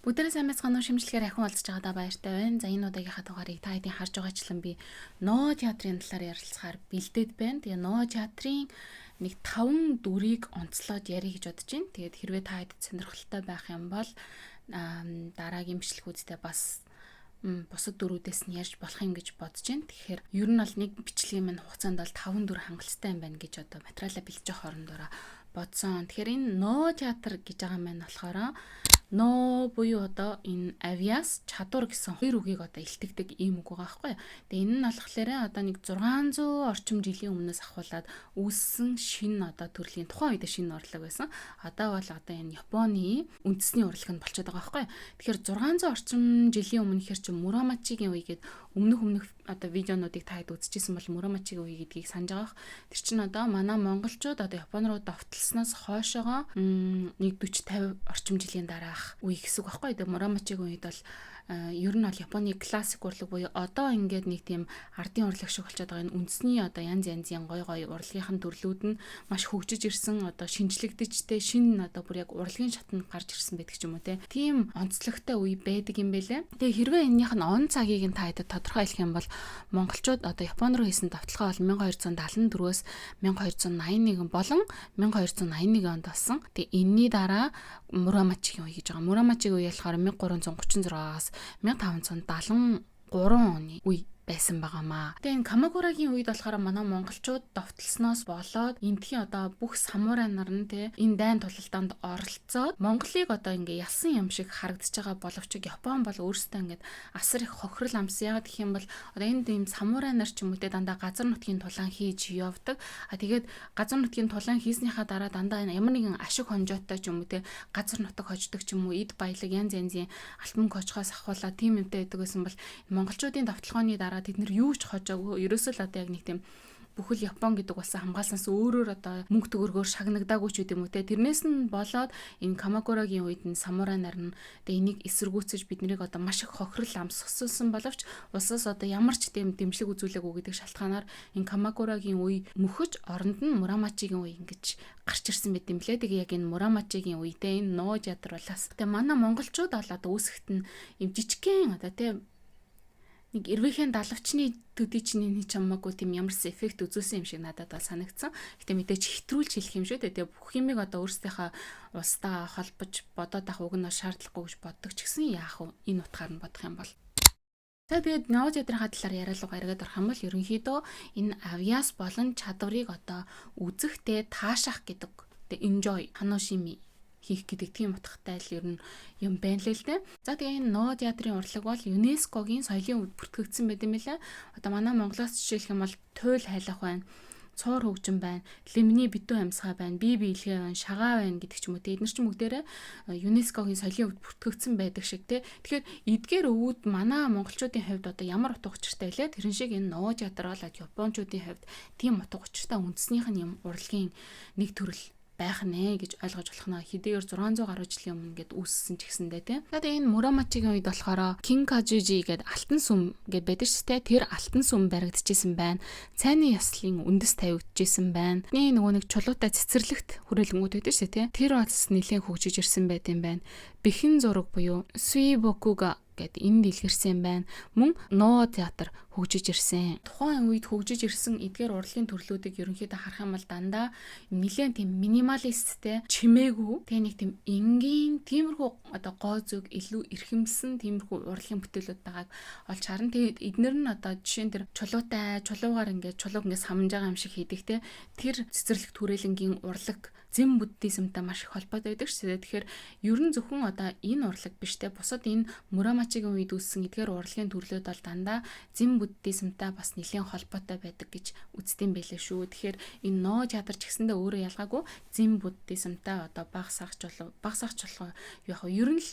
Бүгдээрээ сайн байцгаана уу, шимжлэгээр ахин олдож байгаадаа баяртай байна. За энэ удаагийнхаа дугаарыг та хэдийн харж байгаачлан би Ноо театрын талаар ярилцахаар бэлдээд байна. Тэгээ Ноо театрын нэг 5 дүрийг онцлоод ярих гэж бодож байна. Тэгээд хэрвээ та хэдд сонирхолтой байх юм бол дараагийн бичлэгүүдтэй бас бусад дүрүүдээс нь ярьж болох юм гэж бодож байна. Тэгэхээр ер нь бол нэг бичлэгийн минь хугацаанд бол 5 дүр хангалттай юм байна гэж одоо материалаа бэлдэж хоорондоо бодсон. Тэгэхээр энэ Ноо театр гэж байгаа маань болохоор Но буюу одоо энэ авиас чадвар гэсэн хоёр үгийг одоо илтгэдэг ийм үг байгаа байхгүй. Тэгээ энэ нь болохоор одоо нэг 600 орчим жилийн өмнөөс ахуулаад үүссэн шинэ одоо төрлийн тухайн үед шинэ урлаг байсан. Одоо бол одоо энэ Японы үндэсний урлаг нь болчиход байгаа байхгүй. Тэгэхээр 600 орчим жилийн өмнө хэр чи Мурамачигийн үе гэдэг өмнөх одоо видеонуудыг та хэд үзчихсэн бол Мурамачигийн үе гэдгийг санаж байгаа. Тэр чинь одоо манай монголчууд одоо Япон руу довтлсноос хойшоогоо нэг 40-50 орчим жилийн дараа үе гэсэн үг байхгүй. Тэгээ Мурамачигийн үед бол ер нь бол Японы классик урлаг буюу одоо ингээд нэг тийм ардын урлаг шиг болчиход байгаа энэ үндэсний одоо янз янзын гой урлагийн төрлүүд нь маш хөгжиж ирсэн одоо шинжлэгдэжтэй шинэ одоо бүр яг урлагийн шатнд гарч ирсэн байдаг ч юм уу тийм онцлогтой үе байдаг юм байлээ. Тэгээ хэрвээ энэнийх нь он цагийг нь та хэдэд тодорхой хэлэх юм бол монголчууд одоо Япон руу хийсэн давталгаа бол 1274-өөс 1281 болон 1281 онд болсон. Тэгээ энэний дараа Мурамачигийн үе гэж байгаа. Мурамачигийн үе болохоор 1336-аас 1573 оны үе байсан байгаамаа. Тэгээ энэ Камакурагийн үед болохоор манай монголчууд довтлсноос болоод энтхийн одоо бүх самурай нар нь энэ дайн тулалдаанд оролцоод Монголыг одоо ингээ ялсан юм шиг харагдаж байгаа боловч Япон бол өөрсдөө ингээд асар их хохирол амсан. Яагаад гэх юм бол одоо энэ тийм самурай нар ч юм уу дандаа газар нутгийн тулаан хийж явдаг. Тэгээд газар нутгийн тулаан хийснийхаа дараа дандаа ямар нэгэн ашиг хонжоотой ч юм уу газар нутаг хождог ч юм уу эд баялаг янз янзын алтан кожхоос ахуулаад тийм юмтай байдаг гэсэн бол монголчуудын давталгооны дараа тэд нэр юу ч хожоогүй. Ерөөсөө л одоо яг нэг тийм бүхэл Япон гэдэг болсон хамгаалснаас өөрөөр одоо мөнгө төгрөгөөр шагнагдаагүй ч гэдэм үү те. Тэрнээс нь болоод энэ Камакурагийн үед нь самурай нар нь энийг эсэргүүцэж биднийг одоо маш их хохирол амсгасан боловч улсаас одоо ямар ч тийм дэмжлэг үзүүлээгүй гэдэг шалтгаанаар энэ Камакурагийн үе мөхөж оронд нь Мурамачигийн үе ингэж гарч ирсэн байт юм лээ. Тэгээ яг энэ Мурамачигийн үедээ энэ Ноо театр болоос. Тэгээ манай монголчууд бол одоо үүсгэт нь юм жижигхэн одоо те нэг эрвэхийн далавчны төдий чиний чамаагүй тийм ямарсан эффект үзүүлсэн юм шиг надад бол санагдсан. Гэтэ мэдээч хэтрүүлж хэлэх юм шүү дээ. Тэгээ бүх юмыг одоо өөрсдийнхээ улстай холбож бодоод авах уг нь шаардлагагүй гэж боддог ч гэсэн яах вэ? Энэ утгаар нь бодох юм бол. За тэгээд Ноо театрын талаар яриалгаа эргээд орох юм бол ерөнхийдөө энэ авиас болон чадварыг одоо үзэхтэй таашаах гэдэг. Тэгээ enjoy ханошими хийх гэдэг тийм утгатай л ер нь юм байна л дээ. За тэгээ энэ Ноо театрын урлаг бол ЮНЕСКОгийн соёлын өвд бүртгэгдсэн байт юм лээ. Одоо манай Монголоос жишээлх юм бол туйл хайлах байна, цуур хөгжин байна, лимний битүү амьсгаа байна, бие биелгээ байна, шагаа байна гэдэг ч юм уу. Эдгээр ч бүгдээрээ ЮНЕСКОгийн соёлын өвд бүртгэгдсэн байдаг шиг те. Тэгэхээр эдгээр өвүүд манай монголчуудын хувьд одоо ямар утга учиртай вэ? Тэрэн шиг энэ Ноо театр бол японочдын хувьд тийм утга учиртай үндэснийх нь юм урлагийн нэг төрөл байх нэ гэж ойлгож болох наа. Хэдийгээр 600 гаруй жилийн өмнө гээд үүссэн ч гэсэндээ тийм. Тэгээд энэ Мурамачигийн үед болохоор Кинкажижи гээд алтан сүм гээд байдаг шүү дээ. Тэр алтан сүм баригдчихсэн байна. Цайны яслын үндэс тавигдчихсэн байна. Нөгөө нэг чулуутай цэцэрлэгт хүрээлэнгүүд байдаг шүү дээ. Тэр бас нэлээд хөгжиж ирсэн байт юм байна. Бэхэн зураг буюу Суибокуга гэд энд илгэрсэн байна. Мөн Ноо театр хөгжиж ирсэн. Тухайн үед хөгжиж ирсэн эдгээр урлагийн төрлүүдийг ерөнхийдөө харах юм бол дандаа нэлээд тийм минималисттэй, чимээгүй, тэгээ нэг тийм энгийн, тиймэрхүү одоо гоо зүг илүү эрхэмсэн тиймэрхүү урлагийн бүтээлүүд байгааг олж харна. Тэгээд эднэр нь одоо жишээн тэр чулуугаар ингээд чулууг ингээд самж байгаа юм шиг хийдэг те. Тэр цэцэрлэгт хүрээлэнгийн урлаг зэн буддизмтай маш их холбоотой байдаг шүү дээ. Тэгэхээр ер нь зөвхөн одоо энэ урлаг биш те. Бусад энэ Мурамачигийн үед үүссэн эдгээр урлагийн төрлүүд бол дандаа зэн буддизмтай бас нэлээд холбоотой байдаг гэж үздэм байлээ шүү. Тэгэхээр энэ Ноо театр ч гэсэндээ өөрөө ялгаагүй зэн буддизмтай одоо багсах чулуу яг ер нь л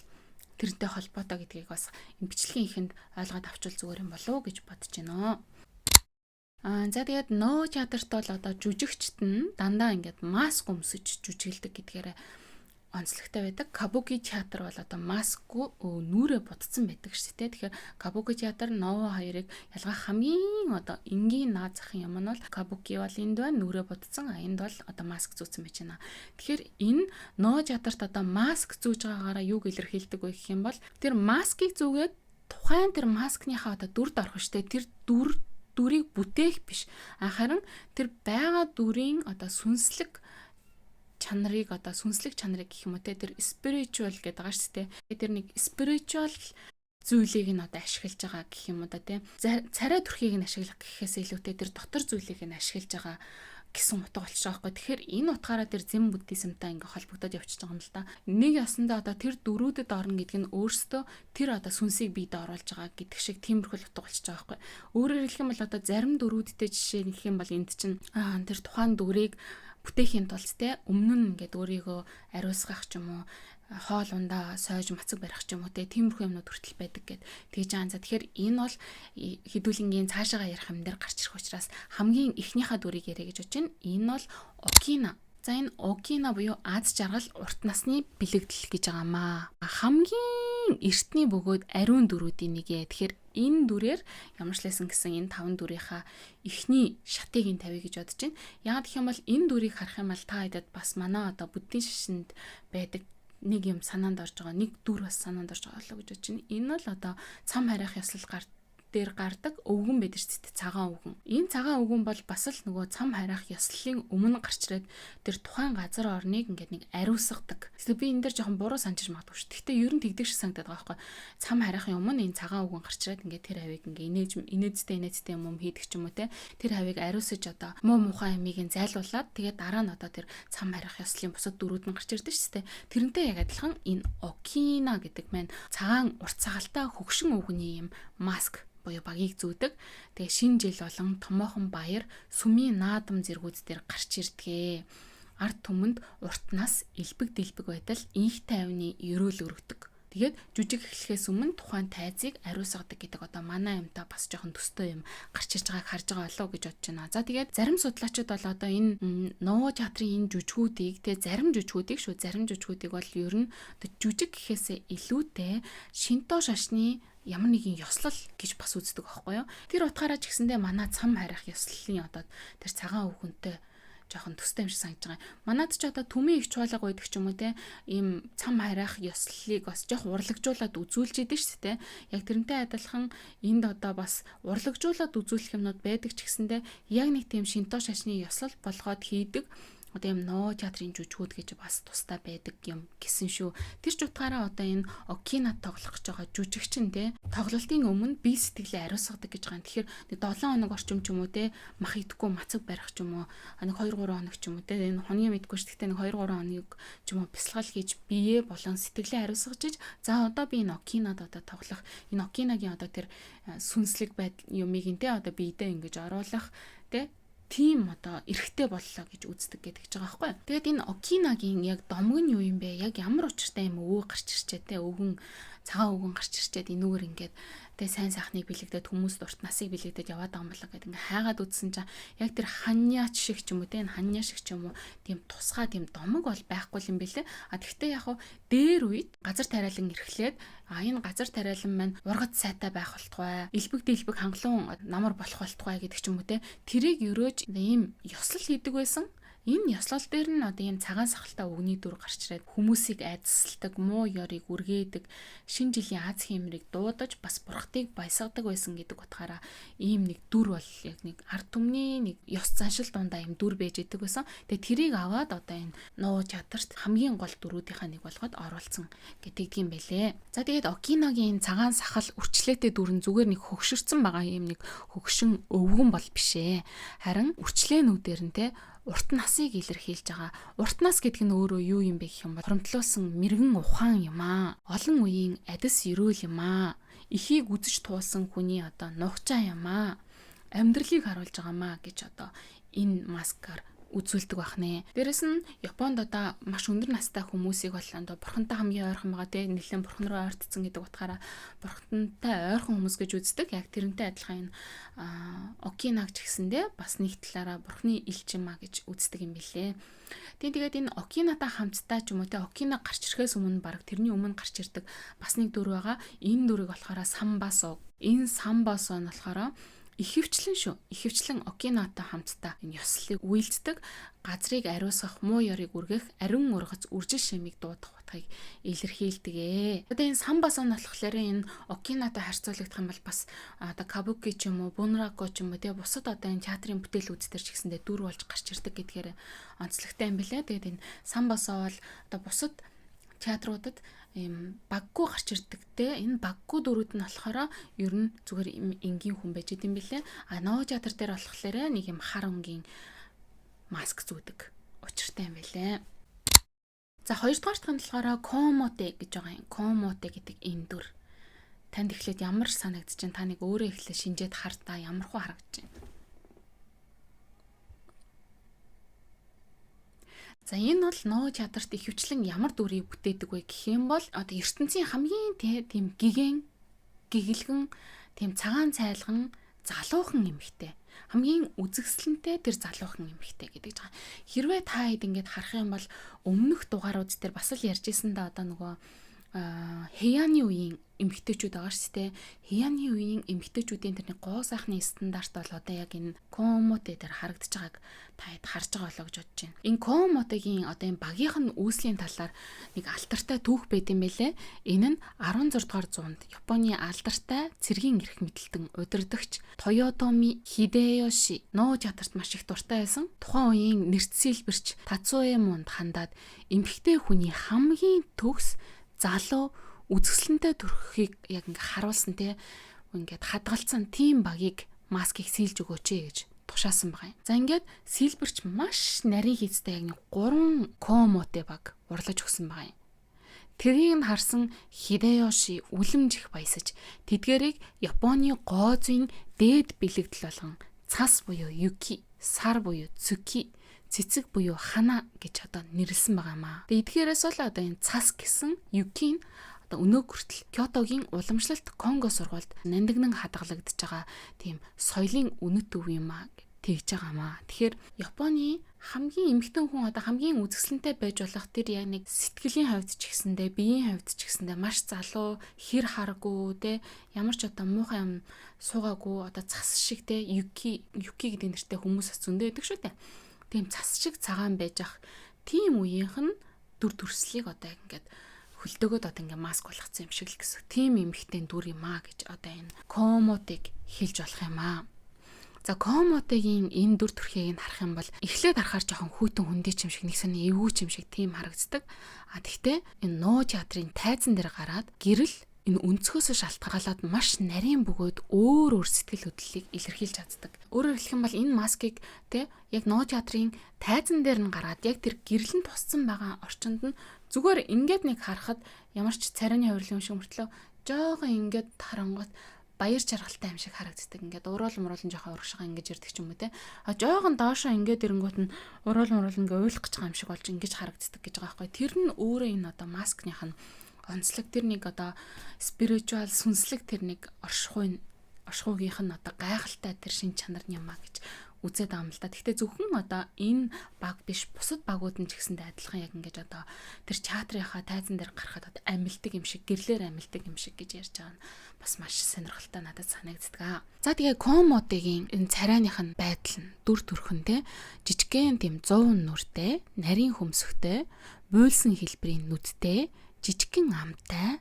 тэрнтэй холбоотой гэдгийг бас энэ бичлэгийн ихэнд ойлгоод авчвал зүгээр юм болов уу гэж бодож байна. За тэгээд Ноо театрт бол одоо жүжигчт нь дандаа ингээд маск өмсөж жүжиглдэг гэдгээр онцлогтой байдаг. Кабуки театр бол одоо маск нүрээ будсан байдаг шүү дээ. Тэгэхээр кабуки театр Ново хоёрыг ялгаа хамгийн одоо энгийн наад захын юм нь бол кабуки бол энд байна, нүрээ будсан, энд бол одоо маск зүүсэн байж байна. Тэгэхээр энэ Ново театрт одоо маск зүүж байгаагаараа юуг илэрхийлдэг вэ гэх юм бол тэр маскыг зүүгээд тухайн тэр маскныхаа одоо дүрд орох штэ, тэр дүрийг бүтээх биш. Харин тэр байгаа дүрийн одоо сүнслэг чанарыг гэх юм уу те, тэр spiritual гэдэг байгаа шүү дээ. Тэр нэг spiritual зүйлийг нь одоо ашиглаж байгаа гэх юм уу да те. Царай төрхийг нь ашиглах гэхээс илүүтэй тэр дотор зүйлийг нь ашиглаж байгаа гэсэн утга болчих жоохоо. Тэгэхээр энэ утгаараа тэр зэн буддизмтай ингээ холбогдоод явчихж байгаа юм л да. Нэг ясандаа одоо тэр дөрүүдэд орно гэдэг нь өөрсдөө тэр одоо сүнсийг биед оруулж байгаа гэдэг шиг тиймэрхүү утга болчих жоохоо. Өөрөөр хэлэх юм бол одоо зарим дөрүүдтэй жишээ нэх юм бол энд чинь тэр тухайн дүрийг бүтээхийн тулд те өмнө нь ингээд өөрийгөө ариусгах ч юм уу, хоол ундаа сойж мацаг барих ч юм уу те, тиймэрхүү юмнууд хүртэл байдаг гэд тэгж байгаа. За тэгэхээр энэ бол хэдүүлэнгийн цаашаага ярих юм дээр гарч ирэх учраас хамгийн эхнийхээ дүрийг яриа гэж бодож байна. Энэ бол окина. За энэ окина буюу Аз жаргал урт насны бэлэгдэл гэж байгаамаа. Хамгийн эртний бөгөөд ариун дүрүүдийн нэгэ. Тэгэхээр энэ дүрээр ямар ч лсэн гэсэн энэ 5 дүрийнхаа эхний шатыг нь тавья гэж бодож байна. Яг гэх юм бол энэ дүрийг харах юм бол та хэдэд бас манай одоо буддийн шашинд байдаг нэг юм санаанд орж байгаа, нэг дүр бас санаанд орж байгаа болоо гэж бодож байна. Энэ бол одоо цам харих ёслол дээр гардаг өвгөн байдаг шүү дээ, цагаан өвгөн. Энэ цагаан өвгөн бол бас л нөгөө цам харих ёслолын өмнө гарч ирээд тэр тухайн газар орныг ингээд нэг ариусгадаг. Тэгэхээр би энэ дээр жоохон буруу санджиж магадгүй шүү. Гэхдээ ер нь тэгдэг шиг санагдаад байгаа байхгүй. Цам харихын өмнө энэ цагаан өвгөн гарч ирээд ингээд тэр хавийг ингээд инээдтэй юм хийдэг ч юм уу те. Тэр хавийг ариусаж одоо муу мухай амийг нь зайлуулад тэгээд дараа нь одоо тэр цам харих ёслолын бусад дүрүүд нь гарч ирдэг шүү дээ. Тэрнтэй яг адилхан энэ окина гэдэг маань цагаан урт цагалтай хөгшин өвгөний юм маск буюу багийг зүүдэг. Тэгээ шинэ жил болон томоохон баяр сүмийн наадам зэргүүд дээр гарч ирдгээ. Ард түмэнд уртнаас элбэг дэлбэг байтал инх тайвны ерөөл өргөдөг. Тэгээд жүжиг эхлэхээс өмнө тухайн тайзыг ариусгадаг гэдэг одоо манай юмтай бас жоохон төстэй юм гарч ирж байгааг харж байгаа болов уу гэж бодож байна. За тэгээд зарим судлаачид бол одоо энэ Ново театрын энэ жүжгүүдийг зарим жүжгүүдийг бол ер нь жүжиг гэхээсээ илүүтэй шинто шашны ямар нэгэн ёслол гэж бас үздэг байхгүй юу. Тэр утгаараа ч гэсэндээ манай цам харих ёслолын одоо тэр цагаан өвгөнтэй жоохон төстэй юм шиг санагдаж байгаа. Манайд ч одоо төмийн их чуулга байдаг ч юм уу те, ийм цам харих ёслолыг бас жоохон урлагжуулаад үзүүлж идэв шүү дээ. Яг тэрнтэй адилхан энд одоо бас урлагжуулаад үзүүлэх юмнууд байдаг ч гэсэндээ яг нэг тийм шинто шашны ёслол болгоод хийдэг одоо юм Ново театрын жүжгүүд гэж бас тустай байдаг юм гэсэн шүү. Тэр ч утгаараа одоо энэ окинад тоглох гэж байгаа жүжигчин те тоглолтын өмнө бие сэтгэлээ ариусгадаг гэж байгаа. Тэгэхээр нэг 7 хоног орчим ч юм уу те мах идэхгүй мацаг барих ч юм уу, нэг 2-3 хоног ч юм уу те энэ хоногийн мэдгүй ч гэхдээ нэг 2-3 хоног ч юм уу бясалгал хийж бие болон сэтгэлээ ариусгаж за одоо би энэ окинад одоо тоглох, энэ окинагийн одоо тэр сүнслэг байдал юмыг те одоо биедээ ингэж оруулах те тийм одоо эрэхтэй боллоо гэж үздэг гэдэг ч байгаа байхгүй. Тэгээд энэ окинагийн яг домог нь юу юм бэ? Яг ямар учиртай юм өвөө гарч ирчээ те цагаан өвгөн гарч ирчээд энүүгээр ингээд тэгээ сайн сайхныг бэлэгдээд хүмүүст урт насыг бэлэгдээд яваад байгаа юм болоо гэдэг ингээ хайгаад үзсэн чинь яг тэр ханьяач шиг ч юм уу те энэ ханьяа шиг ч юм уу тийм тусгай тийм домог бол байхгүй юм бэлээ. Тэгвэл яг хуу дээр үед газар тариалан эрхлээд энэ газар тариалан маань ургад сайтай байх болтугай, элбэг дэлбэг хангалуун намар болох болтугай гэдэг ч юм уу те тэрийг өрөөж ийм ёслол хийдэг байсан. Энэ ёслол дээр нь одоо ийм цагаан сахалтай өвгний дүр гарч ирээд хүмүүсийг айдасалдаг, муу ёрыг үргээдэг, шинэ жилийн аз хэмрийг дуудаж бас бурхтыг баясгадаг байсан гэдэг утгаараа ийм нэг дүр бол яг нэг ард түмний нэг ёс заншил дундаа ийм дүр байж идэг байсан. Тэгээ тэрийг аваад одоо энэ Ново театрт хамгийн гол дүрүүдийнхаа нэг болгоод оруулсан гэдэг юм байлээ. За тэгээд окиногийн цагаан сахал үрчлээтэй дүр нь зүгээр нэг хөгшөрсөн байгаа ийм нэг хөгшин өвгөн бол бишээ. Харин үрчлээнүүдээр нь те урт насыг илэрхийлж байгаа. Урт нас гэдэг нь өөрөө юу юм бэ гэх юм бол хуримтлуулсан мэрэгэн ухаан юм аа. Олон үеийн адис ерөөл юм аа. Эхийг үзэж туулсан хүний одоо нухчаа юм аа. Амьдралыг харуулж байгаамаа гэж одоо энэ маскаар үзүүлдэг байх нэ. Дээрэс нь Японд одоо маш өндөр настай хүмүүсийг бол одоо бурхантай хамгийн ойрхон байгаа те нэлээд бурхан руу ойртсон гэдэг утгаараа бурхантай ойрхон хүмүүс гэж үздэг. Яг тэрнтэй адилхан энэ Окинаг ч гэсэндээ бас нэг талаараа бурханы илчимаа гэж үздэг юм билээ. Тэгээд энэ Окинатай хамтдаа ч юм уу те Окинаг гарч ирэхээс өмнө баг тэрний өмнө гарч ирдэг бас нэг дүр байгаа. Энэ дүрийг болохоор Самбасо. Энэ Самбасо нь болохоор ихэвчлэн шүү. Ихэвчлэн Окинатай хамтдаа энэ ёслолыг үйлддэг, газрыг ариусгах, муу ёрыг үргэх, ариун ургац үржил шимийг дуудах утгыг илэрхийлдэг. Одоо энэ Самбасо нь болохоор энэ Окинатай харьцуулагдах юм бол бас одоо Кабуки ч юм уу, Бунраку ч юм уу тэгээ бусад одоо энэ театрын бүтээлүүд төр ч гэсэндээ дүр болж гарч ирдэг гэдгээр онцлогтой юм билээ. Тэгээд энэ Самбасо бол одоо бусад театруудад ийм баггүй гарч ирдэг те энэ баггүй дөрүүд нь болохоор ер нь зүгээр энгийн хүн байж идэм билээ. Ноо театр дээр болохоор нэг юм хар өнгийн маск зүүдэг учиртай юм билээ. За хоёрдугаарт нь болохоор комоте гэж байгаа юм. Комоте гэдэг энэ дүр танд эхлээд ямар санагдаж чинь та нэг өөрөө эхлээд шинжээд хартаа ямар хөө харагдаж байна. За энэ бол ноо театрт ихэвчлэн ямар дүрийг бүтээдэг вэ гэх юм бол одоо ертөнцийн хамгийн тийм гэгэлгэн тийм цагаан цайлган залуухан эмэгтэй хамгийн үзэсгэлэнтэй тэр залуухан эмэгтэй гэдэг жаа. Хэрвээ та хэд ингэж харах юм бол өмнөх дугаарууд дээр бас л ярьж ирсэн да одоо нөгөө Хэяны үеийн эмэгтэйчүүд байгаа шүү дээ. Хэяны үеийн эмэгтэйчүүдийн тэрний гоо сайхны стандарт бол одоо яг энэ Комоте дээр харагдаж байгааг та хэд харж байгаа болоо гэж бодож байна. Энэ Комотегийн одоо энэ багийнх нь үүслийн талаар нэг алдартай түүх байт юм байлээ. Энэ нь 16 дугаар зуунд Японы алдартай цэргийн эрх мэдэлтэн удирдагч Тойотоми Хидеёши ноо театрт маш их дуртай байсан. Тухайн үеийн нэрт сэлбэрч Тацуэмонд хандаад эмэгтэй хүний хамгийн төгс залуу үзэсгэлэнтэй төрхийг яг ингээ харуулсан те ингээд хадгалсан тим багийг маскыг сэлж өгөөч гэж тушаасан байгаа юм. За ингээд сэлбэрч маш нарийн хийцтэй яг нэг 3 комоте баг урлаж өгсөн байгаа юм. Тэрийг нь харсан Хидеёши үлэмжих баясаж тэдгэрийг Японы гоозын дээд бэлэгдэл болгон цас буюу юки, сар буюу цүки, цэцэг буюу хана гэж одоо нэрлсэн байгаамаа. Тэгээд эдгээрээс бол одоо энэ цас гэсэн юкийн одоо өнөө хүртэл Кёотогийн уламжлалт Конго сургуульд нандинан хадгалагдж байгаа тийм соёлын үнэт төв юм аа тэгж байгаамаа. Тэгэхээр Японы хамгийн эмэгтэй хүн одоо хамгийн үзэсгэлэнтэй байж болох тэр яг нэг сэтгэлийн хувьд ч гэсэндээ биеийн хувьд ч гэсэндээ маш залуу хэр харгуу те ямар ч одоо муухай юм суугаагүй одоо цас шиг те юки гэдэг нэртэй хүмүүс зөндөө байдаг шүү дээ. Тийм цас шиг цагаан байж ах тийм үеийнх нь дүр төрслийг одоо ингээд хөлдөөгөөд одоо ингээд маск болгоцсон юм шиг л гэсэн. Тийм эмхтэн дүр юм аа гэж одоо энэ комотыг хэлж болох юм аа. За комотыгийн энэ дүр төрхийг нь харах юм бол эхлээд харахаар жоохон хүүтэн хүндий ч юм шиг нэг сони эвгүй ч юм шиг тийм харагддаг. Тэгтээ энэ ноо театрын тайзан дээр гараад гэрэл энэ өнцгөөсөө шалтгаалаад маш нарийн бөгөөд өөр сэтгэл хөдлөлийг илэрхийлж чаддаг. Өөрөөр хэлэх юм бол энэ маскыг те яг ноо театрын тайзан дээр нь гараад яг тэр гэрлэн туссан байгаа орчинд нь зүгээр ингээд нэг харахад ямар ч царайны хувирлын шиг мөртлөө жоохон ингээд тарангууд баяр жаргалтай юм шиг харагддаг. Ингээд уруулан жоохон урагшгаа ингэж ирдэг ч юм уу те. Жоохон доошоо ингээд ирэнгүүт нь уруулан ингээд уйлах гэж байгаа юм шиг болж ингэж харагддаг гэж байгаа байхгүй. Тэр нь өөрөө энэ одоо маскных нь онцлог тэр нэг одоо спиритуал сүнслэг тэр нэг оршихугийнх нь одоо гайхалтай тэр шин чанар юм а гэж үзээд байгаа юм л та. Гэхдээ зөвхөн одоо энэ баг биш бусад багууд нь ч гэсэндээ адилхан яг ингэж одоо тэр театрынхаа тайзан дээр гарахад одоо амилдаг юм шиг гэрлэр амилдаг юм шиг гэж ярьж байгаа нь бас маш сонирхолтой надад санагддаг. За тэгээ комотыгийн энэ царайных нь байдал нь дүр төрхөн те жижигхэн тийм 100 нүртэй, нарийн хөмсгтэй, буйлсан хэлбэрийн нүдтэй, жижигхэн амтай,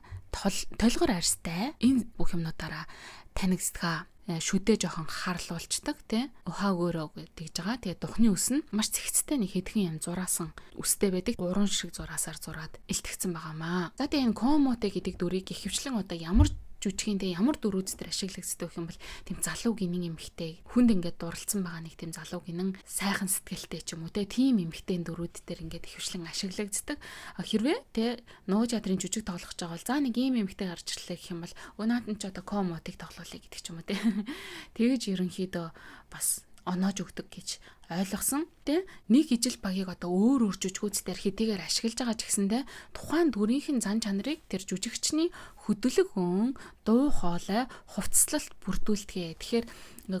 толгор арьстай энэ бүх юмнуудаараа танигддаг. Шүдээ жоохон харлуулцдаг тий ухаагөөрөө тэгж байгаа. Тэгээ духны үс нь маш цэгцтэй нэг хэдхэн юм зураасан үстэй байдаг. Гурван шиг зураасаар зураад илтгэсэн байгаамаа. За тэгээ энэ комоте гэдэг дүрийг ихэвчлэн одоо ямар жүжигчиндээ ямар дүрүүд дээр ашиглагддаг гэх юм бол тийм залуу гинэн эмэгтэй хүнд ингээд дурлцсан байгаа нэг тийм залуу гинэн сайхан сэтгэлтэй ч юм уу тийм эмэгтэй дүрүүд дээр ингээд ихэвчлэн ашиглагддаг. Хэрвээ те нуу театрын жүжиг тоглох гэж байгаа бол за нэг ийм эмэгтэй гарч ирлээ гэх юм бол өнөөд нь ч одоо комотыг тоглоулъя гэдэг ч юм уу те. Тэгэж ерөнхийдөө бас оноож өгдөг гэж ойлгосон. Тэ нэг ижил багийг одоо өөр жүжигчдээр хэдийгээр ашиглаж байгаа ч гэсэндэ тухайн дүрийнхэн зан чанарыг тэр жүжигчний хөдөлгөөн, дуу хоолой, хувцаслалт бүрдүүлдэг. Тэгэхээр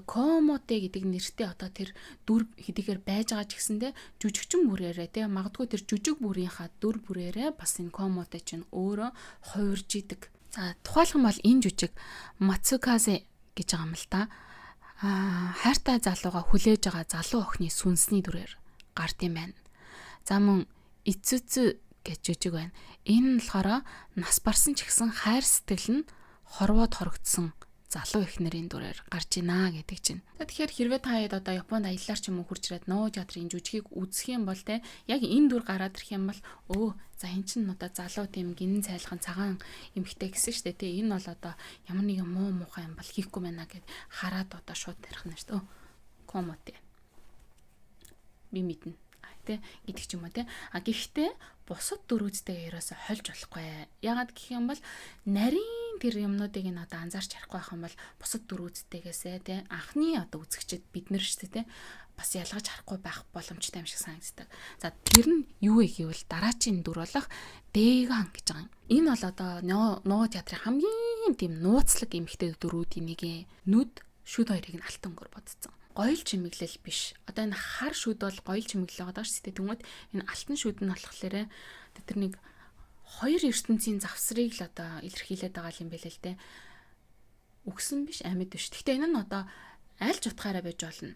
комоте гэдэг нэртэй одоо тэр дүр хэдийгээр байж байгаа ч гэсэндэ жүжигчин бүрээрээ тэ магадгүй тэр жүжиг бүрийнхаа дүр бүрээрээ бас энэ комоте чинь өөрөө хувирж идэг. За тухайлх юм бол энэ жүжиг Мацуказе гэж байгаа юм л та. Хайртай залууга хүлээж байгаа залуу охины сүнсний дүрээр гард юм байна. За мөн Ицүцү гэж жүжиг байна. Энэ нь болохоор нас барсан ч гэсэн хайр сэтгэл нь хорвоод хорогдсон залуу эхнэрийн дүрээр гарч ийна гэдэг чинь. Тэгэхээр хэрвээ та хэд одоо Японд аяллаар ч юм уу хурж ирээд Ноо театрын жүжигийг үзэх юм бол те яг энэ дүр гараад ирэх юм бол за эн чинь одоо залуу тийм гинэн цайлхан цагаан эмхтэй гэсэн шүү дээ те энэ бол одоо ямар нэгэн муухай юм бол хийхгүй байна гэд хараад одоо шууд тарих нь шүү дээ. Комоте. Би мэднэ. Тэ гэдэг ч юм уу те. Гэхдээ бусад дүрүүдтэйгээ ерөөсө хольж болохгүй. Ягаад гэх юм бол нарийн тэр юмнуудыг нь одоо анзаарч харахгүй байх юм бол бусад дүрүүдтэйгээсээ те анхны одоо үзэгчд бид нар шүү дээ те бас ялгаж харахгүй байх боломжтой юм шиг санагддаг. За тэр нь юу вэ гэвэл дараачийн дүр болох Дэйган гэж байгаа юм. Энэ бол одоо Ноо театрын хамгийн тийм нууцлаг эмэгтэй дүрүүдийн нэг нүд шүд хоёрыг нь алтан өнгөөр бодсон. Гоёл чимэглэл биш. Одоо энэ хар шүд бол гоёл чимэглэл байгаа шүү дээ. Тэгмэд энэ алтан шүд нь болохоор тэр нэг хоёр ертөнцийн завсрыг л одоо илэрхийлээд байгаа юм байл л дээ. Үгсэн биш, амьд биш. Гэхдээ энэ нь одоо аль ч утгаараа байж болно.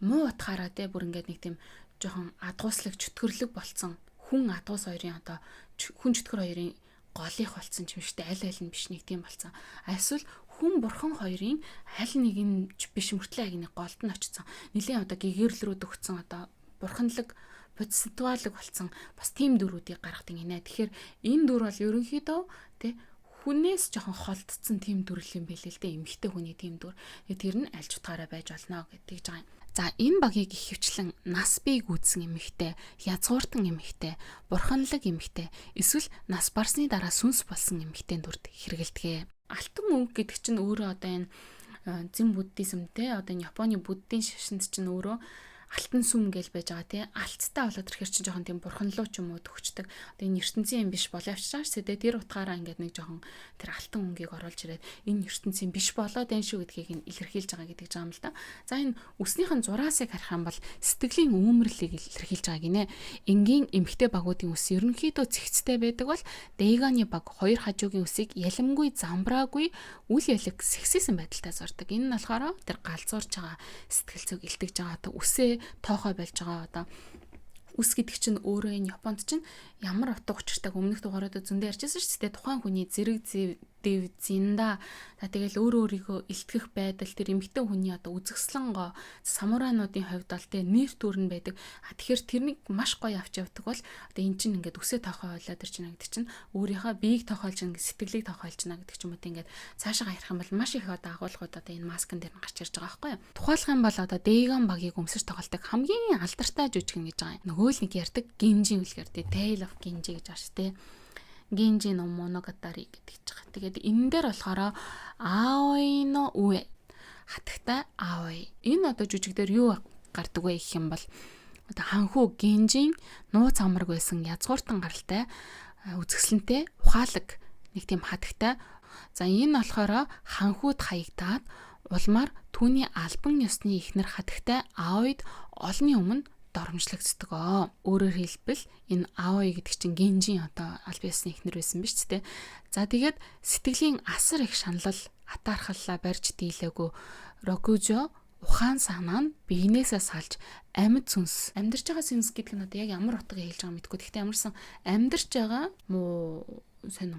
Муу утгаараа те бүр ингээд нэг тийм жоохон адгууслаг чөтгөрлөг болцсон. Хүн адгуус хоёрын одоо хүн чөтгөр хоёрын голынх болцсон юм шүү дээ. Аль нь биш нэг тийм болцсон. Эсвэл хүн бурхан хоёрын аль нэг нь биш мөртлөө яг нэг голд нь очсон. Нилийн одоо гэгэрл рүү дөгцсөн одоо бурханлаг бодиситуалог болцсон. Бас тийм дүрүүдийг гаргадаг гинэ. Тэгэхээр энэ дүр бол ерөнхийдөө тэ хүнээс жоохон холдсон тийм дүрл юм байл л дээ. Эмэгтэй хүний тийм дүр. Тэр нь аль ч утгаараа байж болно гэдэг жаа юм. За энэ багийг их хвчлэн нас бийг үүсэн эмэгтэй, язгууртан эмэгтэй, бурханлаг эмэгтэй, эсвэл нас барсны дараа сүнс болсон эмэгтэй дүрд хэрэгэлдэг. Алтан мөнгө гэдэг чинь өөрөө одоо энэ зэн буддизмтэй одоо энэ Японы буддийн шашинд чинь өөрөө алтан сүм гэж байж байгаа тий. Алттай болоод ирэхэр чинь жоохон тийм бурханлуу ч юм уу төгчдөг. Одоо энэ ертөнцийн юм биш боловч ч тэр утгаараа ингээд нэг жоохон тэр алтан өнгийг оруулж ирээд энэ ертөнцийн биш болоод энэ шүү гэдгийг нь илэрхийлж байгаа гэдэг юм л да. За энэ үснийхэн зураасыг харах юм бол сэтгэлийн үүмэрлийг илэрхийлж байгаа гинэ. Энгийн эмхтэй багуудын үс ерөнхийдөө цэгцтэй байдаг бол Дэйганы баг хоёр хажуугийн үсийг ялимгүй замбраагүй үл ялэг сэгсээсэн байдалтай зурдаг. Энэ нь болохоор тэр галзуурж байгаа сэтгэл зүг илтгэж байгаа одоо үсээ тоохой болж байгаа одоо үс гэдэг чинь өөрөө энэ Японд чинь ямар утга учиртайг өмнөх дугаараад зөндөө ярьжсэн шүү дээ. Тухайн хүний зэрэг дэв зинда тэгэл өөрийгөө илтгэх байдал тэр эмэгтэй хүний одоо үзэсгэлэн самураинуудын хувьд бол тэ нэр төрн байдаг. Тэгэхээр тэрнийг маш гоё авч явдаг бол одоо эн чинь ингээд үсээ тоохой ойлоо тэр чинь гэдэг чинь өөрийнхөө биеийг тоохойлж ингээд сэтгэлийг тоохойлж байна гэдэг ч юм уу ингээд цаашаа ярих юм бол маш их одоо агуулгууд одоо энэ маскын дээр гарч ирж байгаа байхгүй юу. Тухайлх юм бол одоо Дэйган багийг өмсөж тоглолдог хамгийн алдартай жүжигэн гэж байгаа юм. Нөгөө л нэг ярьдаг Гинжи үлгэр тэ Tale of Genji гэж ааш тэ. Гинжи но Моногатари гэдэг чинь. Тэгээд энэ дээр болохоор Аой но Уэ хатагтай Аой. Энэ одоо жүжиг дээр юу гардаг вэ гэх юм бол одоо ханхүү Гинжийн нууц амраг байсан язгууртан гаралтай үзэсгэлэнтэй ухаалаг нэг тийм хатагтай. За энэ болохоор ханхүүд хаягдаад улмаар түүний албан ёсны эхнэр хатагтай Аойд олонний өмнө доромжлогддог. Өөрөөр хэлбэл энэ Аой гэдэг чинь Гинжийн одоо албан ёсны эхнэр байсан биз дээ. За тэгээд сэтгэлийн асар их шаналл атаархаллаа барьж дийлээгүй Рокужо ухаан санаа нь биенээсээ салж амьд сүнс амьдарч байгаа сүнс гэдэг нь одоо яг ямар утгыг хэлж байгаа мэдгүй. Гэхдээ ямарсан амьдарч байгаа муу сайн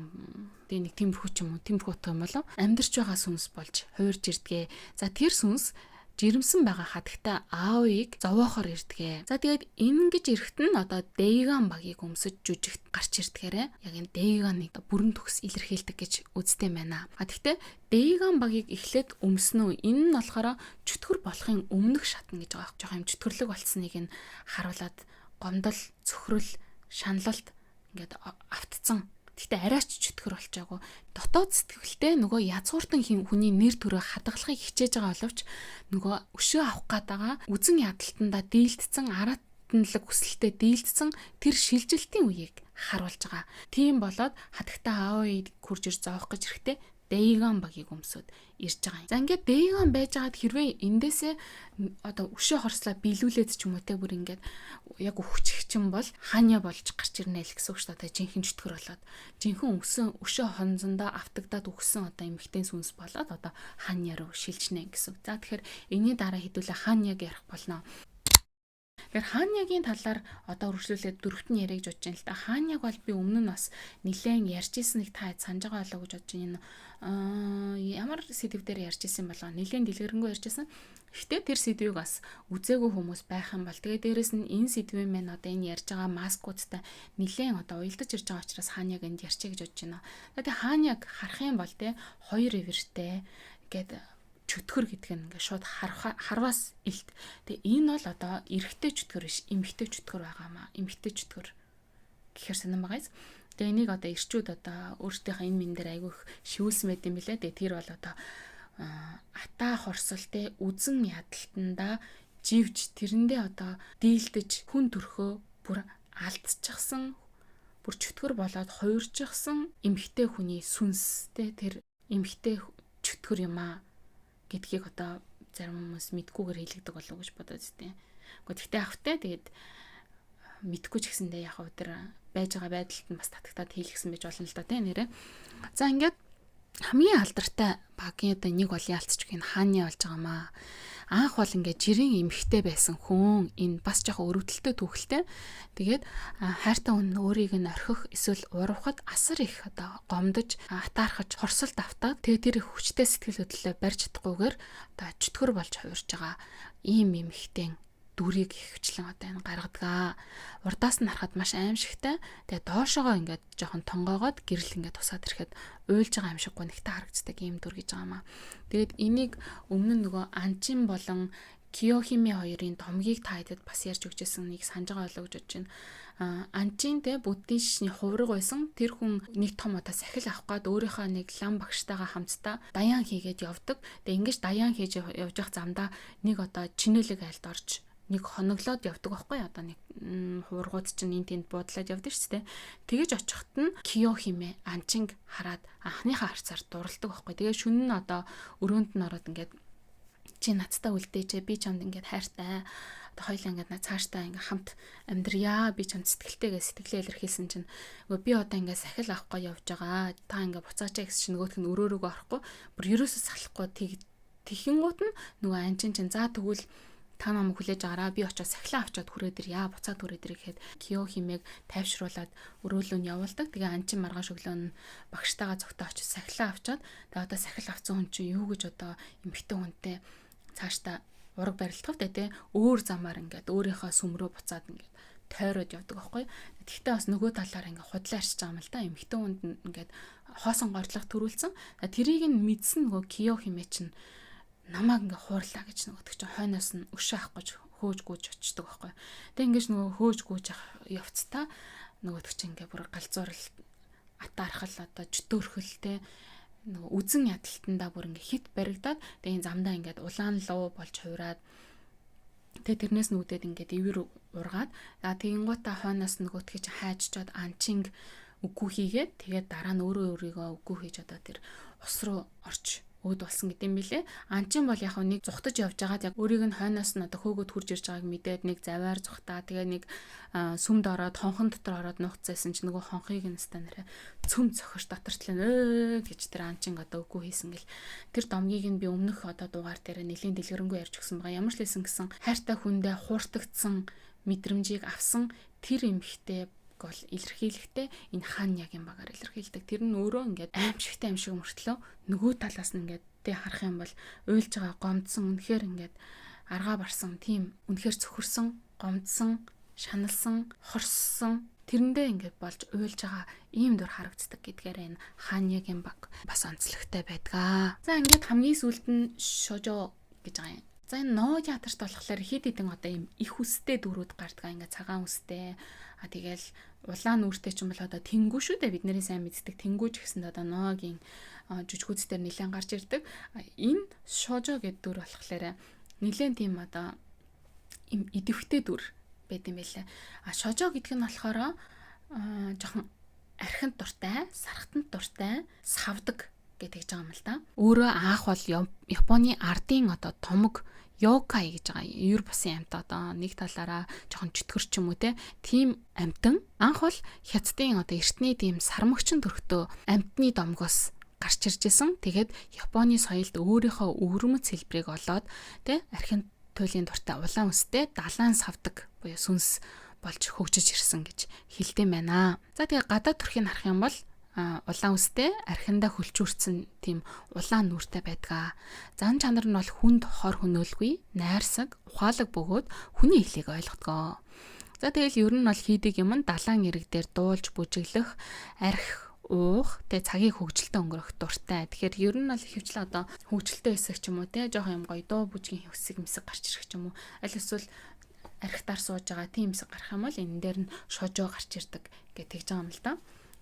нэг тиймэрхүү ч юм уу тиймэрхүү утга юм болов амьдарч байгаа сүнс болж хуурж ирдгээ. За тэр сүнс жирэмсэн байгаа хатагтай Аоийг зовоохоор ирдгээ. За тэгээд ингэж ирэхэд нь одоо Дэйган багийг өмсөж жүжигт гарч ирдгээрээ яг энэ Дэйганыг бүрэн төгс илэрхийлдэг гэж үздэг байна. Гэхдээ Дэйган багийг эхлээд өмснөө энэ нь болохоор чөтгөр болохын өмнөх шатна гэж байгаа. Жохон юм чөтгөрлөг болцсныг нь харуулад гомдол, цөхрөл, шаналлалт ингээд автцсан Гэхдээ арайч чөтгөр болчаагүй. Дотоод сэтгэлдээ нөгөө язгууртан хүний нэр төрөө хадгалахыг хичээж байгаа боловч нөгөө өшөө авах гээд үзэн ядалтандаа дийлдсэн аратнлаг хүсэлтэд дийлдсэн тэр шилжилтийн үеийг харуулж байгаа. Тийм болоод хатагтаа аавыг хурж ир зоох гэж ирэхдээ Dagon багийг өмсөд ирж байгаа юм. За ингээд Dagon байж байгаад хэрвээ эндээсээ одоо өшөө хорслоо биелүүлээд ч юм уу те бүр ингээд яг өвчгчин бол ханя болж гарч ирнэ л гэсэн үг шүү дээ. Жинхэнэ чөтгөр болоод жинхэнэ өшөө хонзондоо автагдаад өгсөн одоо эмхтэн сүнс болоод одоо ханя руу шилжнэ гэсэн үг. За тэгэхээр энэний дараа хэдүүлээ ханяг ярих болно. Тэгэхээр Ханьягийн талаар одоо үргэлжлүүлээд дөрөвт нь ярих гэж бодож байна л да. Ханьяг бол би өмнө нь бас нэлээд ярьж ирсэн нэг та санаж байгаа болоо гэж бодож байна. Ямар сэдв дээр ярьж ирсэн болоо нэлээд дэлгэрэнгүй ярьж ирсэн. Гэтэ тэр сэдвийг бас үзээгүй хүмүүс байх юм бол тэгээ дээрэс нь энэ сэдвийн мэн одоо энэ ярьж байгаа маскуудтай нэлээд одоо уялдаж ирж байгаа учраас Ханьяг энд ярьчих гэж бодож байна. Тэгээ Ханьяг харах юм бол те 2 эвертэй гэдэг чөтгөр гэдэг нь ингээд шууд харваас илт. Тэгээ энэ бол одоо эрэгтэй чөтгөр биш, эмэгтэй чөтгөр байгаамаа. Эмэгтэй чөтгөр гэхээр сонирн байгаа юм. Тэгээ энийг одоо ирчүүд одоо өөрсдийнхээ энэ мэн дээр айгүйх шивүүлсэн байт юм билээ. Тэгээ тэр бол одоо атаа хорсол те үзэн ядалтандаа живж тэрэндээ одоо дийлдэж хүн төрхөө бүр алдчихсан бүр чөтгөр болоод хуурчихсан эмэгтэй хүний сүнс те тэр эмэгтэй чөтгөр юм аа гэдгийг одоо зарим хүмүүс мэдгүйгээр хэлэгдэг болов уу гэж бодоод зү. Гэхдээ авахтай тэгээд мэдгүй ч гэсэндээ яг өдөр байж байгаа байдалд нь бас татагтаад хийлгсэн байж болно л да тийм нэрэ. За ингээд хамгийн алдартай багийн одоо нэг бол яалтчих энэ Ханя болж байгаамаа. Анх бол ингээд жирийн эмхтэй байсан хүн энэ бас жоохон өрөвдөлтөй түүхэлтэй. Тэгээд хайртай хүн өөрийг нь орхих эсвэл урвахад асар их одоо гомдож атаархаж хорсолд автаад тэгээд тэр их хүчтэй сэтгэл хөдлөлөө барьж чадахгүйгээр одоо чөтгөр болж хувирж байгаа ийм эмхтэн дүрийг ихвчлэн одоо энэ гаргадаг. Урдаас нь харахад маш аимшигтай. Тэгээ доошоогоо ингээд жоохон тонгоогоод гэрэл ингээд тусаад ирэхэд уйлж байгаа юм шиггүй нэгтэй харагддаг ийм дүр гэж байгаамаа. Тэгээд энийг өмнө нь нөгөө Анчин болон Киохими хоёрын домгийг та хэдэд бас ярьж өгчээсэн нэг санаж байгаа болоо гэж бодож байна. Анчин те буддийн шишний хувраг байсан. Тэр хүн нэг том одоо сахил авах гээд өөрийнхөө нэг лам багштайгаа хамтдаа даяан хийгээд явдаг. Тэгээ ингэж даяан хийж явж явах замдаа нэг одоо чинэлэг айлд орж нэг хоноглоод явдаг байхгүй одоо нэг хуургууд чинь энэ тэнд буудлаад явдаг шүү дээ. Тэгэж очихт нь Киохими Анчинг хараад анхныхаа харцаар дуралдаг байхгүй. Тэгээ шүн нь одоо өрөөнд нь ороод ингээд чи надтай үлдээч би чамд ингээд хайртай. Одоо хоёлаа ингээд цаашдаа ингээд хамт амьдрья би чамд сэтгэлтэйгээ сэтгэлээ илэрхийлсэн чинь би одоо ингээд сахил авах гоо явж байгаа. Та ингээд буцаач гэсэн чинь нөгөөх нь өрөөрөөгөө орохгүй бүр ерөөсөө салахгүй тэгхингууд нь нөгөө Анчин чинь за тэгвэл та намайг хүлээж аваараа би очиж сахилаа авчаад хүрээд ирье буцаад хүрээд ирэх гэхэд Киохимиг тайвшруулад өрөөлөө нь явуулдаг. Тэгээ Анчин маргааш өглөө нь багштайгаа зогтоо очиж сахилаа авчаад тэгээ одоо сахил авсан хүн чинь юу гэж одоо эмхтэн хүнтэй цаашдаа ураг барилдах тэ өөр замаар ингээд өөрийнхөө сүм рүү буцаад ингээд тойроод явдаг байхгүй. Тэгэхдээ бас нөгөө талаар ингээд худлаа арчиж байгаа юм л да. Эмхтэн хүнд ингээд хоосон гордлого төрүүлсэн. Тэрийг нь мэдсэн нөгөө Киохими чинь намайг ингээ хуурлаа гэж нөгөөдөг чинь хойноос нь өшөө авах гэж хөөж гүйж очдөг байхгүй. Тэг ингэж нөгөө хөөж гүйж явцдаа нөгөөдөг чинь ингээ бүр галзуурал атаархал одоо чөтөөрхөлтэй нөгөө үзэн ядалтандаа бүр ингээ хит баригдаад тэг энэ замдаа ингээ улаан луу болж хувраад тэг тэрнээс нүдэд ингээ ивэр ургаад тэгэнгуутаа хойноос нөгөөдөг чинь хайжчаад Анчинг үгүй хийгээд тэгээд дараа нь өөрийгөө үгүй хийж одоо тэр ус руу орч өөд болсон гэдэм билээ. Анчин бол яг нэг зүхтаж явж байгаад яг өөрийг нь хойноос нь одоо хөөгөд хурж ирж байгааг мэдээд нэг заваар зүхтаа тэгээ нэг сүмд ороод хонхон дотор ороод нууцсан чинь нөгөө хонхыг нь станараа цөм цохиж дотортлаа гэж тэр Анчин одоо үгүй хийсэн гэл. Тэр домгийг нь би өмнөх одоо дугаар дээр нэлийн дэлгэрэнгүй ярьж өгсөн байгаа. Ямар ч лсэн гэсэн хайртай хүндээ хууртагдсан мэдрэмжийг авсан тэр эмхтэй бол илэрхийлэхдээ энэ Ханьягийн багаар илэрхийлдэг. Тэр нь өөрөө ингээд аимшигтай аимшиг мөртлөө нөгөө талаас нь ингээд тэ харах юм бол уйлж байгаа гомдсон үнэхээр ингээд аргаа барсан тийм үнэхээр цөхөрсөн гомдсон шаналсан хорссон тэрэндээ ингээд болж уйлж байгаа ийм дүр харагддаг гэдгээр энэ Ханьягийн баг бас онцлогтой байдгаа. За ингээд хамгийн сүүлд нь Шожо гэж байгаа юм. За энэ ноо театрт болохоор хэд хэдэн одоо ийм их үстэй дүрүүд гардаг. Ингээ цагаан үстэй. Тэгэл улаан нүртэй ч юм бол одоо тэнгүү шүү дээ. Бид нарын сайн мэддэг тэнгүүч гэсэн одоо ноогийн жүжигүүц дээр нэлээд гарч ирдэг. Энэ шожо гэдэг дүр болохоор нэлээд тийм одоо ийм идэвхтэй дүр байд юм байлаа. Шожо гэдэг нь болохоор жоохон архинд дуртай, сархтанд дуртай, савдаг гэдэг жаам л да. Өөрөө анх бол Японы ардын одоо томог Йокай гэж байгаа. Юр бусын амьтад одоо нэг талаараа жоохон чөтгөр ч юм уу тийм амьтан. Анх бол хятадын одоо эртний тийм сармөгчин төрхтөө амьтны домгоос гарч ирж исэн. Тэгээд Японы соёлд өөрийнхөө өвөрмөц хэлбэрийг олоод архин туйлын дуртай улаан үстэй далайн савдаг буюу сүнс болж хөгжиж ирсэн гэж хэлдэм байна. За тэгээд гадаад төрхийг харах юм бол улаан үстэй архиндаа хөлчүүрсэн тийм улаан нүртэй байдаг. Зан чанар нь бол хүнд хор хөнөөлгүй, найрсаг, ухаалаг бөгөөд хүний хэлийг ойлгодог. За тэгэл ер нь бол хийдэг юм нь далайн ирэг дээр дуулж бүжиглэх, арх уух, цагийг хөгжилтэй өнгөрөх дуртай. Тэгэхээр ер нь бол хөвчлэн одоо хөгжилтэй хэсэг ч юм уу жоохон юм гоё дуу бүжгийн хэсэг гарч ирэх ч юм уу. Аль эсвэл архитаар сууж байгаа тийм хэсэг гарах юм бол энэ дээр нь шожоо гарч ирдэг гэж тэгж байгаа юм л да.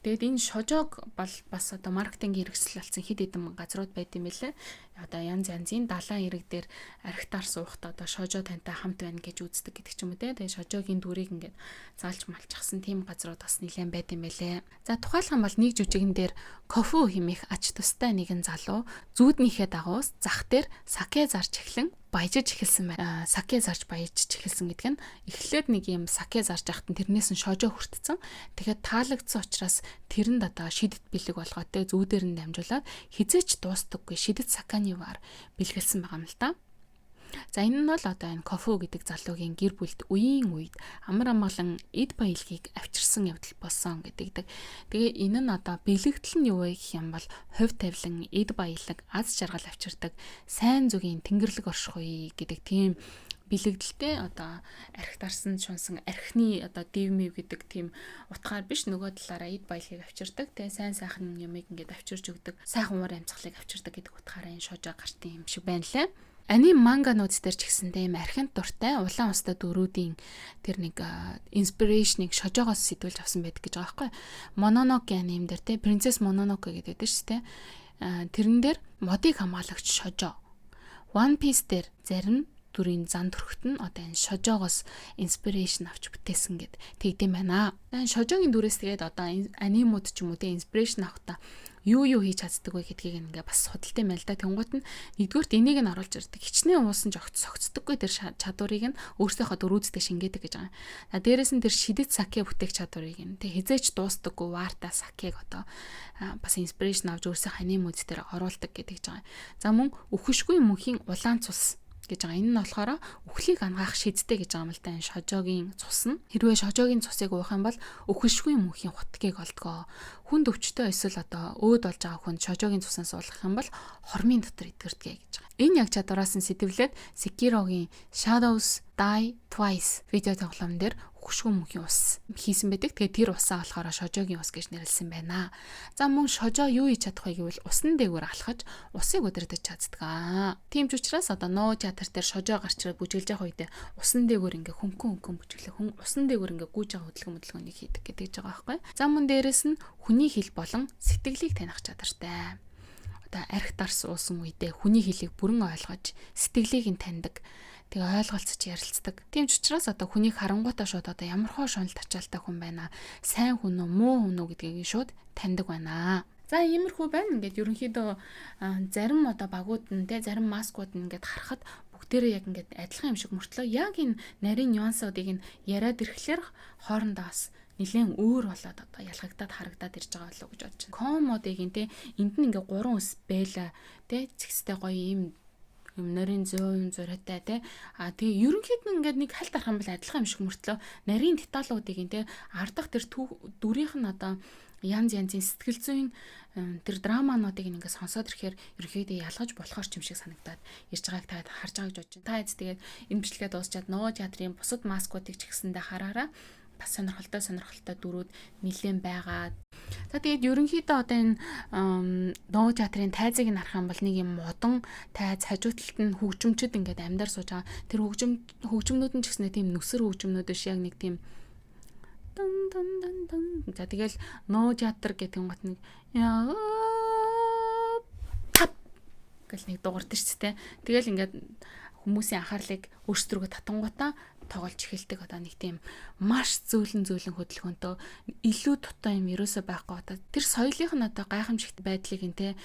Тэгэд энэ шожоог бас одоо маркетингийн хэрэгсэл болсон хэд хэдэн газрууд байд юм билээ. Одоо янз янзын далайн ирэг дээр архитаар суухад одоо шожоо тантай хамт байна гэж үздэг гэдэг ч юм уу те. Тэгээ шожоогийн дүрийг ингээд заалж малчсан тийм газрууд бас нэлээд байд юм билээ. За тухайлх юм бол нэг жүжигэн дээр кофе хэмээх ач тустай нэгэн залуу зүүднийхээ дагуус зах дээр саке зарж эхлэн баяжиж эхэлсэн байна. Саке зарж баяжиж эхэлсэн гэдэг нь эхлээд нэг юм саке зарж байхад нь тэрнээс нь шожоо хүртсэн. Тэгэхээр таалагдсан учраас тэрэнд одоо шидэт бэлэг болгоод зүүдээр нь дамжуулаад хизээч дуустдаггүй шидэт саканы вар бэлгэлсэн байгаа юм л да. За энэ нь бол одоо энэ кофе гэдэг залуугийн гэр бүлд үеийн үед амар амгалан эд баялагийг авчирсан явдал болсон гэдэг. Тэгээ энэ нь одоо бэлэгдэл нь юу вэ гэх юм бол хувь тавилан эд баялаг аз жаргал авчирдаг сайн зүгийн тэнгэрлэг оршихуй гэдэг тийм бэлэгдэлтэй одоо архитарсан шунсан архины одоо дивмив гэдэг тийм утгаар биш нөгөө талаараа эд баялагийг авчирдаг тэгээ сайн сайхан юмыг ингээд авчирж өгдөг сайхан уур амьсгалыг авчирдаг гэдэг утгаараа энэ шожоо гартын юм шиг байна лээ. Аним манганууд дээр ч гэсэндээ архинд дуртай улаан устай дөрүүдийн тэр нэг инспирашныг шожоогоос сэтгүүлж авсан байдаг гэж байгаа байхгүй. Мононоке аним дээр те принцесс Мононоке гэдэг байдаг шүү дээ. Тэрэн дээр модыг хамгаалагч шожоо. One Piece дээр зарим дүрийн зан төрхт нь одоо энэ шожоогоос инспирашн авч бүтээсэн гэд тэгдэм байна. Энэ шожоогийн дүрээс тэгээд одоо анимууд ч юм уу те инспирашн авахта юу хийж чаддаг вэ гэдгийг ингээ бас судалтай байл да. Тэнгуут нь нэгдүгürt энийг нь оруулж ирдэг. Хичнээн уусан зогцдоггүй тэр чадварыг нь өөрсдийнхөө дөрүүдтэй шингээдэг гэж байгаа. Дээрээс нь тэр шидэт саке бүтээх чадварыг нь тэг хизээч дуустдаггүй ваарта сакег одоо бас инспирашн авч өөрсдийнхөө анимууд дээр оруулдаг гэдэг гэж байгаа. За мөн үхшгүй мөнхийн улаан цус гэж байгаа. Энэ нь болохоор үхлийг ангаах шидтэй гэж байгаа юм л да. Энэ шожоогийн цус нь хэрвээ шожоогийн цусыг уух юм бол үхшгүй мөнхийн хутгийг олдгоо. Хүнд өвчтөй эсвэл одоо өөд болж байгаа хүнд шожоогийн цусаас уулгах юм бол хормын дотор идэрдэг гэж байгаа. Энэ яг чадвараас нь сэтвлээд Sekiroгийн Shadows Die Twice видео тоглоом дээр үхшгүй мөнхийн ус хийсэн байдаг. Тэгээ тэр усаа болохоор шожоогийн ус гэж нэрлсэн байна. За мөн шожоо юу хийж чадах вэ гэвэл усны дээгүүр алхаж усыг удирдах чаддаг. Тийм ч учраас одоо ноо театр дээр шожоо гарч ирээд бүжиглж явах үед усны дээгүүр ингээ хөнгөн бүжиглэх усны дээгүүр ингээ гүйж байгаа хөдөлгөөнийг хийдэг гэдэг ч байгаа байхгүй. За мөн дээрэс нь хүний хэл болон сэтгэлийг таних чадвартай. Одоо архи дарс уусан үедээ хүний хэлийг бүрэн ойлгож сэтгэлийг нь таньдаг. Тэгээ ойлголцож ярилцдаг. Тийм ч учраас одоо хүнийг харангуйтаа шууд одоо ямар хоо шунал тачаалтай хүн байна. Сайн хүн үү, муу хүн үү гэдгийг шууд таньдаг байна. За иймэрхүү байна. Ингээд ерөнхийдөө зарим одоо багууд нь те зарим маскууд нь ингээд харахад бүгдээрээ яг ингээд адилхан юм шиг мөртлөө яг энэ нарийн нюансуудыг нь яриад ирэхлээр хоорондоо бас нэлээд өөр болоод одоо ялгагдаад харагдаад ирж байгаа болов уу гэж бодож байна. Комодыг нь те энд нь ингээд 3 ус байла те зэгстэй гоё юм нарийн 100 зураатай те тэгээ ерөнхийд нь ингээд нэг хальт арах юм бол адилхан юм шиг мөртлөө нарийн деталуудыг нь те ардах тэр дүрийнх нь одоо янз янзын сэтгэл зүйн тэр драмануудыг ингээд сонсоод ирэхээр ерөнхийдөө ялгаж болохоор ч юм шиг санагдаад ирж байгааг та харж байгаа гэж бодож байна. Та эцэст тэгээд энэ бичлэгээ дуусчаад ноо театрын бусад маскуудыг ч гэсэндээ хараараа бас сонирхолтой дүрүүд нэлээд байгаа. За тэгээд ерөнхийдөө одоо энэ Ноо театрын тайзыг нь харах юм бол нэг юм модон тайз, хажуу талд нь хөгжимчд ингээд амьдар сууж байгаа. Тэр хөгжмнүүд нь ч гэсэн тийм нүсэр хөгжмнүүд биш, яг нэг тийм дан дан дан дан. За тэгэл Ноо театр гэдэг юм гот нэг гэл нэг дуурдаг ч тийм. Тэгэл ингээд хүмүүсийн анхаарлыг өөрсдөргөө татангуудаа тоглож эхэлдэг. Одоо нэг тийм маш зөөлөн хөдөлгөөнтэй илүү дутаа юм ерөөсөө байхгүй. Одоо тэр соёлынх нь одоо гайхамшигт байдлыг нь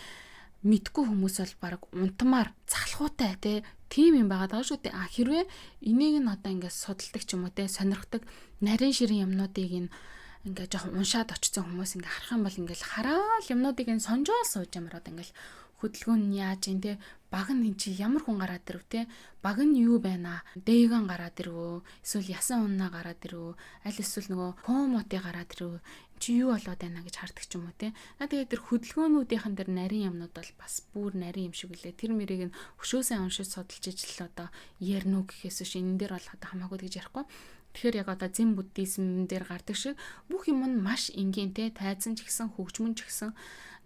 мэдгүй хүмүүс бол баг унтмаар цахалхуутай тийм юм байгаа даа шүү дээ. Хэрвээ энийг нь одоо ингээд судалдаг ч юм уу сонирхдаг нарийн ширийн юмнуудыг ингээд жоохон уншаад очсон хүмүүс ингээд харах юм бол ингээд хараал юмнуудыг нь сонжоол сууж юмраад ингээд хөдөлгөөн нь яаж юм баг нь чи ямар хүн гараад ирв баг нь юу байна дээгэн гараад ирв эсвэл ясан уннаа гараад ирв аль эсвэл нөгөө комоти гараад ирв чи юу болоод байна гэж хардаг ч юм уу тэгээд тэр хөдөлгөөнүүдийнхэн тэр нарийн юмнууд бол бас бүр нарийн юм шиг үлээ тэр мэрийг нь хөшөөсөө уншиж судалж ижил одоо ярнуу гэхээс биш энэ дээр бол одоо хамаагүй гэж ярихгүй. Тэгэхээр яг одоо зэн буддизм дээр гардаг шиг бүх юм нь маш энгийн тайзан ч гэсэн хөгжмөн ч гэсэн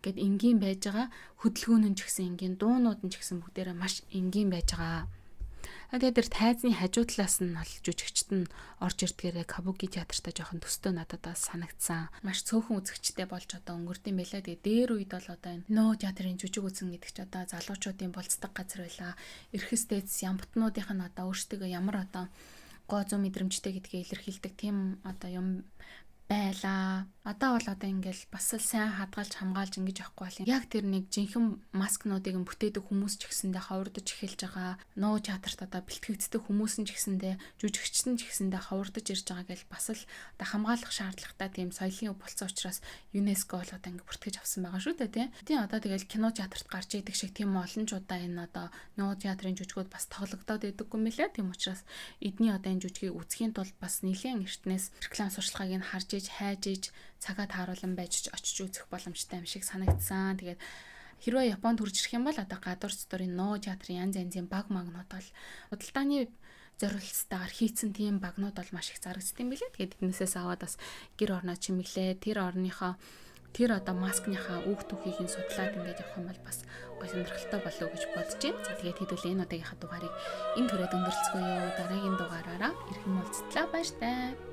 гэд энгийн байж байгаа, хөдөлгөөн нь ч гэсэн энгийн, дуунууд нь ч гэсэн бүгдээрээ маш энгийн байж байгаа. Тэгээд тэр тайзны хажуу талаас нь бол жүжигчт нь орж ирдгээрээ Кабуки театртаа жоохон төстэй надад бас санагдсан. Маш цөөхөн үзэгчтэй болж одоо өнгөрдөм байлаа. Тэгээд дээр үед бол одоо энэ Ноо театрын жүжиг үзэн гэдэг чи одоо залуучуудын болцдог газар байлаа. Эрхэстэйц ямбтнуудынх нь одоо өөрсдөө ямар одоо гоо зүй мэдрэмжтэй гэдгийг илэрхийлдэг тийм одоо юм байлаа. Одоо бол одоо ингээл бас л сайн хадгалж хамгаалж ингэж явахгүй бол яг тэр нэг жинхэнэ маскнуудыг бүтээдэг хүмүүс ч гэсэндээ ховордож эхэлж байгаа. Ноо театрт одоо бэлтгэгддэг хүмүүс нь ч гэсэндээ жүжигчдэн ч гэсэндээ ховордож ирж байгаа гэж бас л одоо хамгаалах шаардлагатай тийм соёлын болцсон учраас ЮНЕСКО бол одоо ингэ бүртгэж авсан байгаа шүү дээ тийм одоо тэгэл кино театрт гарч идэг шиг тийм олон ч удаа энэ одоо Ноо театрын жүжигүүд бас тоглогдоод идэггүй мэлээ. Тийм учраас эдний одоо энэ жүжигийг үзэхийн тулд бас нэлээд эртнээс реклам сурчлагыг нь харж хайж иж цагаа тааруулан байж очиж үзэх боломжтой юм шиг санагдсан. Тэгээд хэрвээ Японд хурж ирэх юм бол одоо гадуур цэцэрийн Ноо театрын янз янзын баг магнууд бол худалдааны зорилтойгоор хийцэн тийм багнууд бол маш их зарагдсан юм билээ. Тэгээд эднээсээс аваад бас гэр орноо чимэглээ. Тэр орныхоо тэр одоо маскныхаа үг түүхийг нь судлаад ингээд явах юм бол бас гоё сонирхолтой болов уу гэж бодож байна. За тэгээд хэдүүл энэ удаагийнхаа дугаарыг энэ түрээд өнгөрцгөөё. Дараагийн дугаараараа ирхэн уулзтлаа баяр таа.